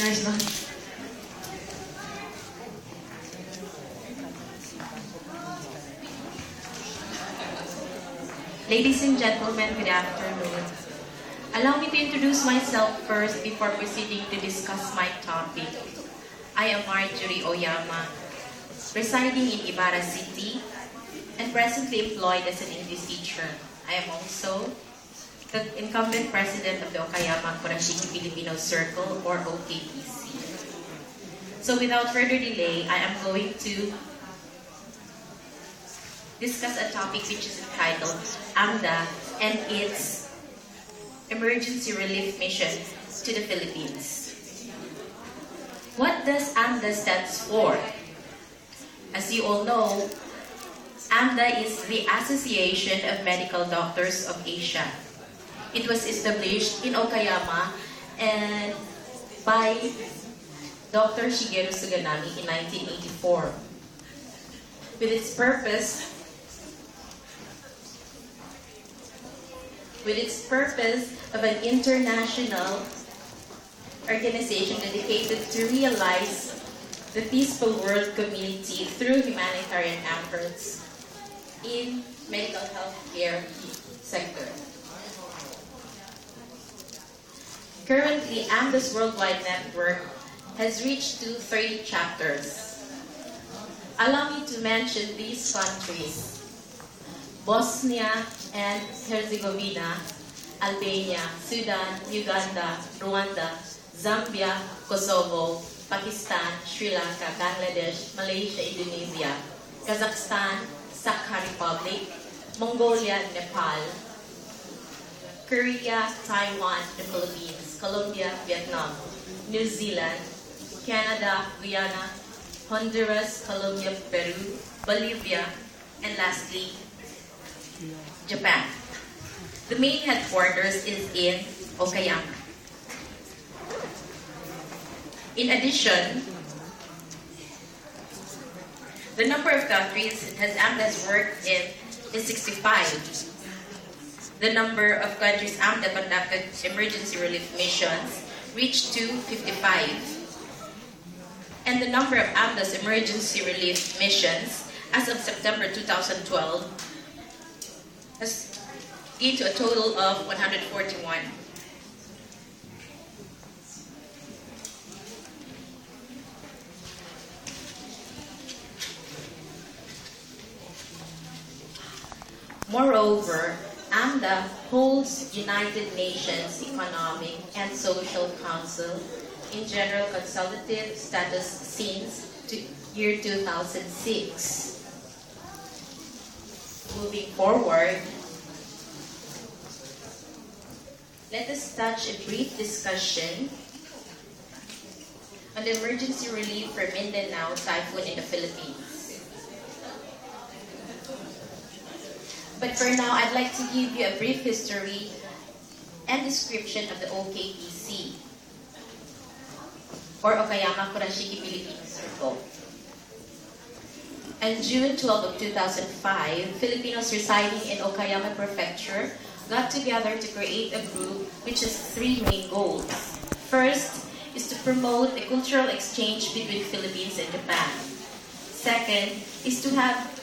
There's none. Ladies and gentlemen, good afternoon. Allow me to introduce myself first before proceeding to discuss my topic. I am Marjorie Oyama, residing in Ibarra City and presently employed as an English teacher. I am also the incumbent president of the Okayama Kurashiki Filipino Circle, or OKPC. So without further delay, I am going to discuss a topic which is entitled AMDA and its emergency relief mission to the Philippines. What does AMDA stands for? As you all know, AMDA is the Association of Medical Doctors of Asia. It was established in Okayama and by Dr. Shigeru Suganami in 1984. With its purpose of an international organization dedicated to realize the peaceful world community through humanitarian efforts in medical health care sector. Currently, AMDA's worldwide network has reached to 30 chapters. Allow me to mention these countries: Bosnia and Herzegovina, Albania, Sudan, Uganda, Rwanda, Zambia, Kosovo, Pakistan, Sri Lanka, Bangladesh, Malaysia, Indonesia, Kazakhstan, Sakha Republic, Mongolia, Nepal, Korea, Taiwan, the Philippines, Colombia, Vietnam, New Zealand, Canada, Guyana, Honduras, Colombia, Peru, Bolivia, and lastly, Japan. The main headquarters is in Okayama. In addition, the number of countries AMDA has worked in is 65. The number of countries AMDA conducted emergency relief missions reached to 55. And the number of AMDA's emergency relief missions as of September 2012 has gained to a total of 141. Moreover, AMDA holds United Nations Economic and Social Council in General Consultative status since year 2006. Moving forward, let us touch a brief discussion on the emergency relief for Mindanao typhoon in the Philippines. But for now, I'd like to give you a brief history and description of the OKPC, or Okayama Kurashiki Filipino Circle. On June 12 of 2005, Filipinos residing in Okayama Prefecture got together to create a group which has three main goals. First is to promote a cultural exchange between Philippines and Japan. Second is to have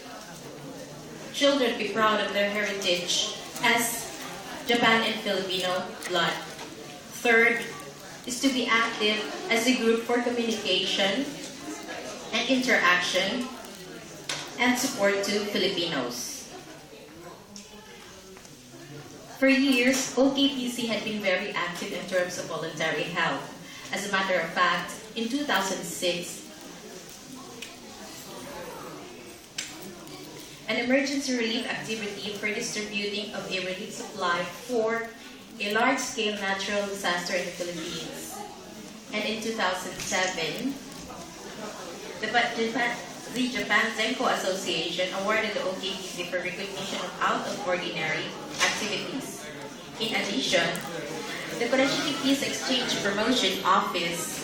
children be proud of their heritage as Japan and Filipino blood. Third is to be active as a group for communication and interaction and support to Filipinos. For years, OKPC had been very active in terms of voluntary help. As a matter of fact, in 2006, an emergency relief activity for distributing of a relief supply for a large-scale natural disaster in the Philippines. And in 2007, the Japan Zenko Association awarded the OKPC for recognition of out-of-ordinary activities. In addition, the Kurashiki Peace Exchange Promotion Office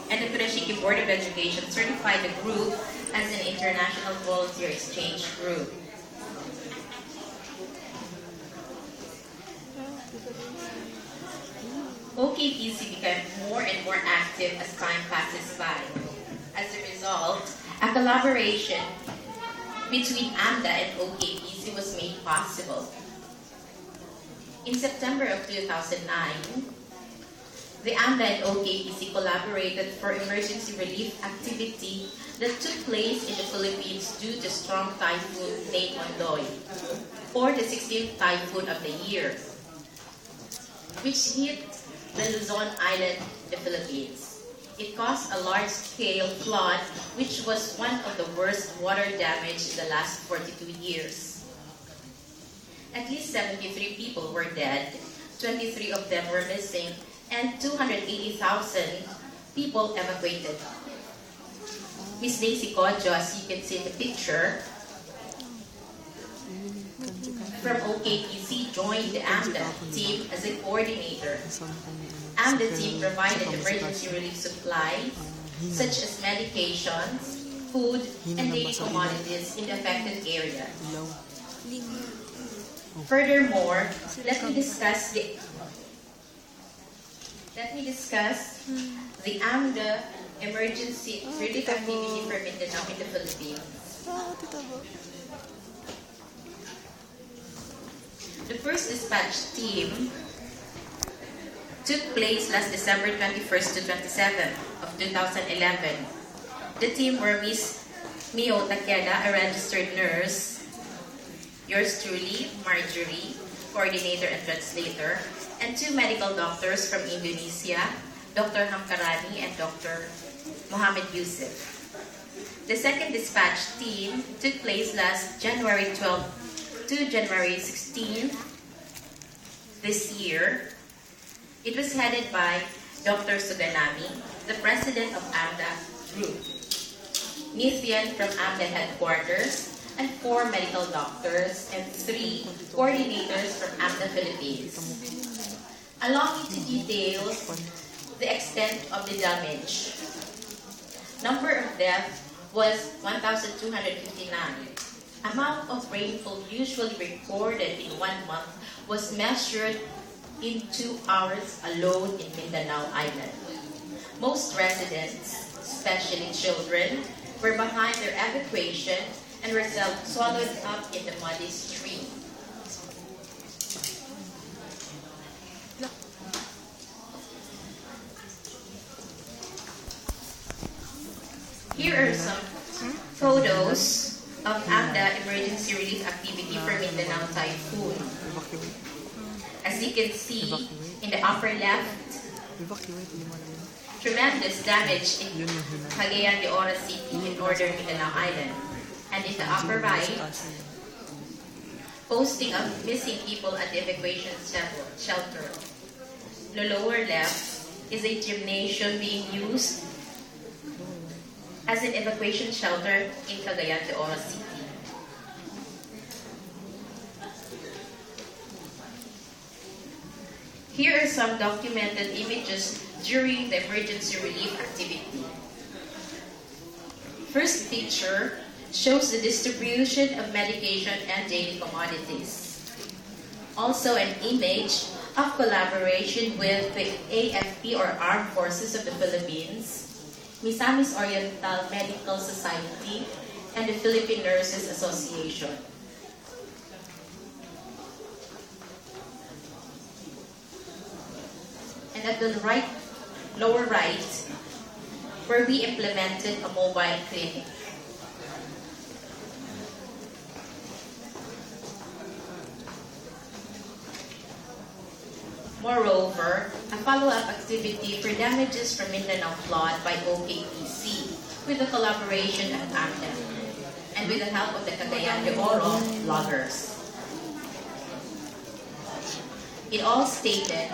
and the Kurashiki Board of Education certified the group as an international volunteer exchange group. OKPC became more and more active active as time passes by. As a result, a collaboration between AMDA and OKPC was made possible. In September of 2009, the AMDA and OKPC collaborated for emergency relief activity that took place in the Philippines due to strong typhoon named Ondoy, or the 16th typhoon of the year, which hit the Luzon Island, the Philippines. It caused a large-scale flood, which was one of the worst water damage in the last 42 years. At least 73 people were dead, 23 of them were missing, and 280,000 people evacuated. Miss Daisy Kodjo, as you can see in the picture, from OKPC joined the AMDA team as a coordinator. AMDA team provided emergency relief supplies such as medications, food, and daily commodities in the affected area. Furthermore, let me discuss the AMDA emergency relief activity for Mindanao in the Philippines. The first dispatch team took place last December 21st to 27th of 2011. The team were Miss Mio Takeda, a registered nurse, yours truly, Marjorie, coordinator and translator, and two medical doctors from Indonesia, Dr. Hamkarani and Dr. Mohammed Yusuf. The second dispatch team took place last January 12th to January 16th this year. It was headed by Dr. Suganami, the president of AMDA Group, Nithian from AMDA headquarters, and 4 medical doctors and 3 coordinators from AMDA Philippines. Allow me to detail the extent of the damage. Number of deaths was 1,259. Amount of rainfall usually recorded in 1 month was measured in 2 hours alone in Mindanao Island. Most residents, especially children, were behind their evacuation and were swallowed up in the muddy stream. Here are some photos of AMDA emergency relief activity for Mindanao typhoon. As you can see in the upper left, tremendous damage in Cagayan de Oro City in northern Mindanao Island. And in the upper right, posting of missing people at the evacuation shelter. The lower left is a gymnasium being used as an evacuation shelter in Cagayan de Oro City. Here are some documented images during the emergency relief activity. First picture shows the distribution of medication and daily commodities. Also an image of collaboration with the AFP or Armed Forces of the Philippines, Misamis Oriental Medical Society, and the Philippine Nurses Association. And at the lower right, where we implemented a mobile clinic. Moreover, a follow-up activity for damages from Mindanao flood by OKPC with the collaboration of AMDA and with the help of the Cagayan de Oro bloggers. It all stated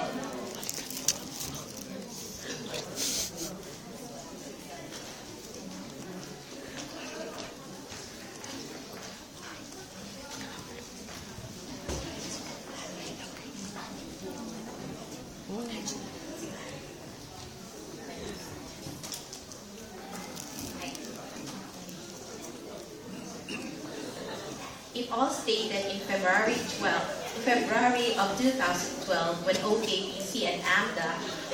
in February of 2012 when OKPC and AMDA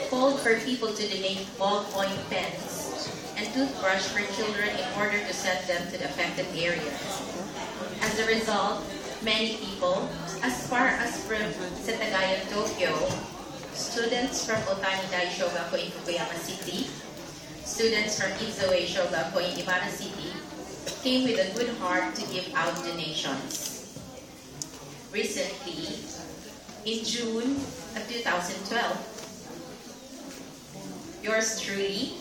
called for people to donate ballpoint pens and toothbrush for children in order to send them to the affected areas. As a result, many people, as far as from Setagaya, Tokyo, students from Otanidai Shogako in Fukuyama City, students from Izoe Shogako in Ibara City, came with a good heart to give out donations. Recently, in June of 2012, yours truly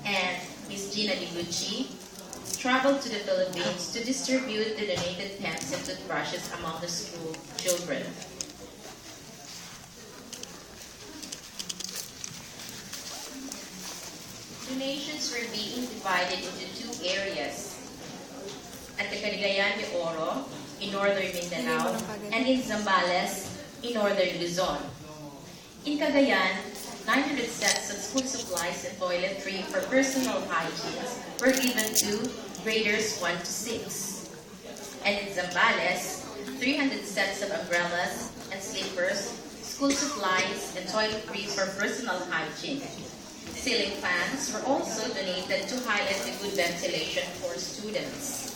and Ms. Gina Digucci traveled to the Philippines to distribute the donated pens and toothbrushes among the school children. Donations were being divided into two areas, at the Cagayan de Oro in northern Mindanao and in Zambales in northern Luzon. In Cagayan, 900 sets of school supplies and toiletry for personal hygiene were given to graders 1 to 6. And in Zambales, 300 sets of umbrellas and slippers, school supplies, and toiletries for personal hygiene. Ceiling fans were also donated to highlight the good ventilation for students.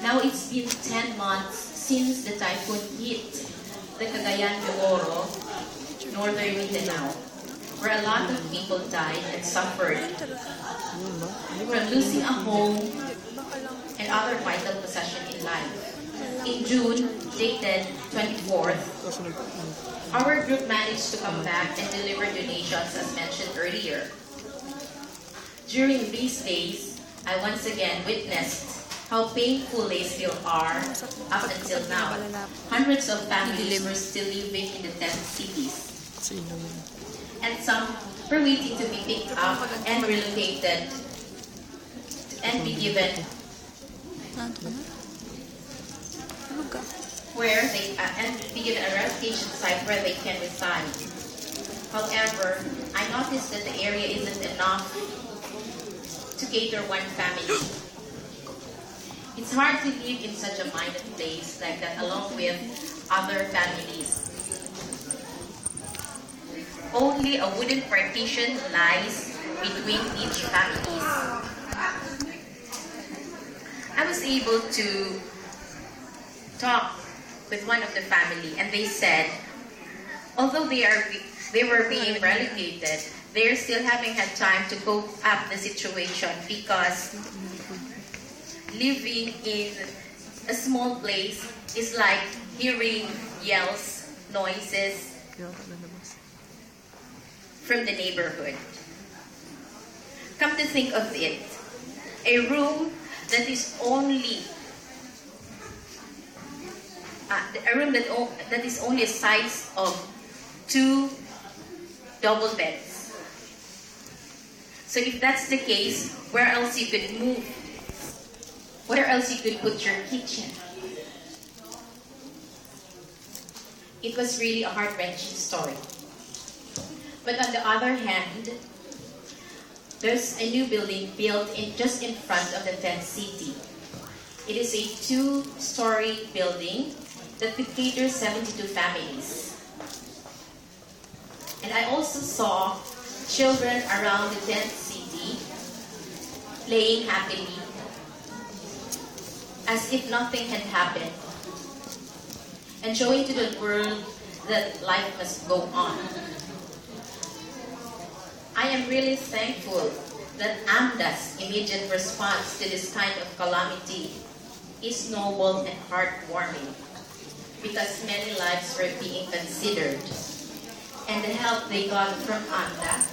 Now it's been 10 months since the typhoon hit the Cagayan de Oro, northern Mindanao, where a lot of people died and suffered from losing a home and other vital possession in life. In June, dated 24th, our group managed to come back and deliver donations as mentioned earlier. During these days, I once again witnessed how painful they still are up until now. Hundreds of families were still living in the tent cities. And some were waiting to be picked up and relocated and be given a relocation site where they can reside. However, I noticed that the area isn't enough to cater one family. It's hard to live in such a minded place like that along with other families. Only a wooden partition lies between each families. I was able to talk with one of the family and they said, although they were being relegated, they're still having had time to cope up the situation because living in a small place is like hearing yells, noises from the neighborhood. Come to think of it, a room that is only that is only a size of 2 double beds. So if that's the case, where else you could move? Where else you could put your kitchen? It was really a heart-wrenching story. But on the other hand, there's a new building built just in front of the tent city. It is a 2-story building that could cater 72 families. And I also saw children around the tent city playing happily as if nothing had happened, and showing to the world that life must go on. I am really thankful that AMDA's immediate response to this kind of calamity is noble and heartwarming because many lives were being considered, and the help they got from AMDA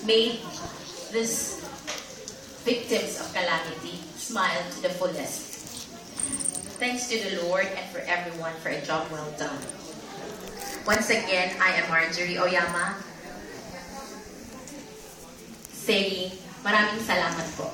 made these victims of calamity smile to the fullest. Thanks to the Lord and for everyone for a job well done. Once again, I am Marjorie Oyama saying maraming salamat po.